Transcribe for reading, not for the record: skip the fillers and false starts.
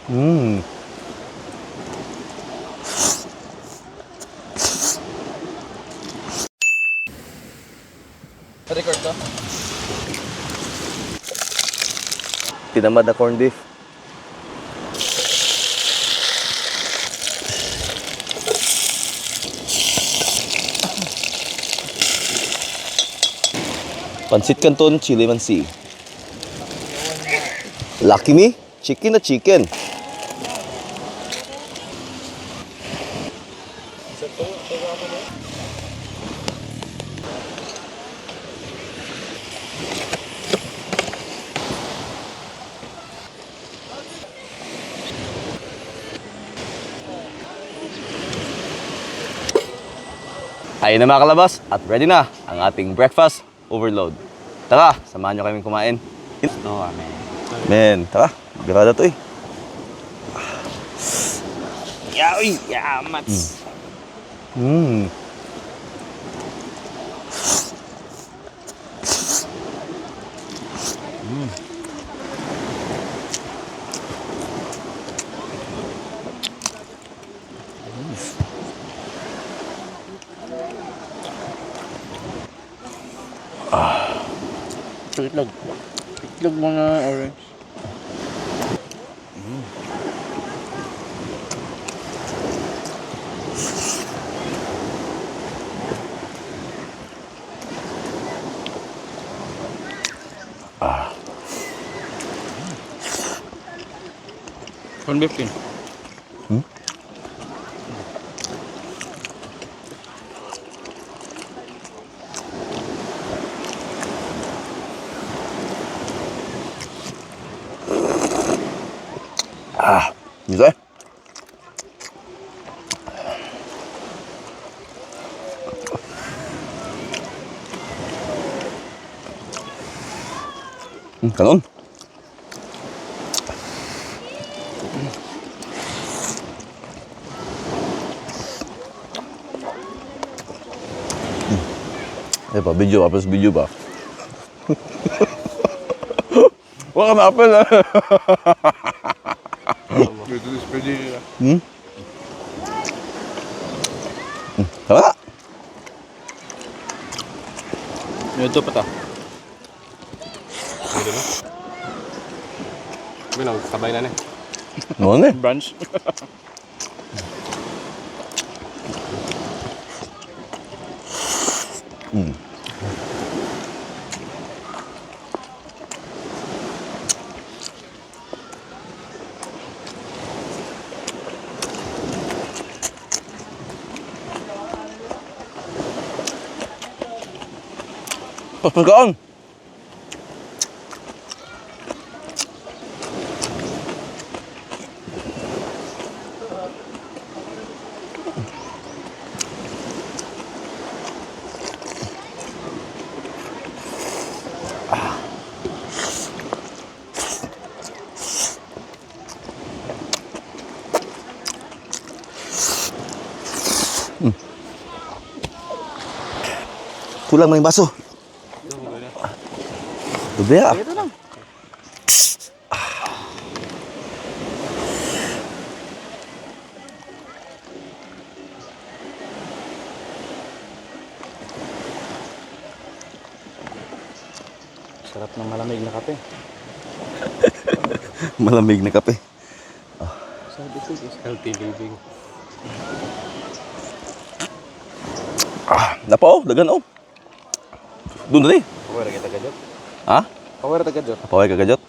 Hmm. Record to? Tinamad na corned beef. Pansit Canton, chili mansi. Lucky me, chicken na chicken. Ayun na mga kalabas at ready na ang ating breakfast overload. Tara, samahan nyo kaming kumain. No, man. Men, tara, birada to eh. Yaoy! Yamats! Hmm. Ito itlog. Itlog mo na orange. Corn beef din. Dito eh. Kanon. Pa, video pa, plus video pa. Wala ka na-apple ah. Ito is pwede nila. Tama. Ito pa ta. Pwede na. Pwede na, sabay na na. Noon eh. Brunch. Pagkaon. Kulang na yung baso. Doble ah. Ito lang. Sarap ng malamig na kape. Malamig na kape. Sabi ko is healthy living. Napo, dagan oh. Doon na eh. Pawera kita gadget. Ha? Pawera kita gadget. Paway kagajot.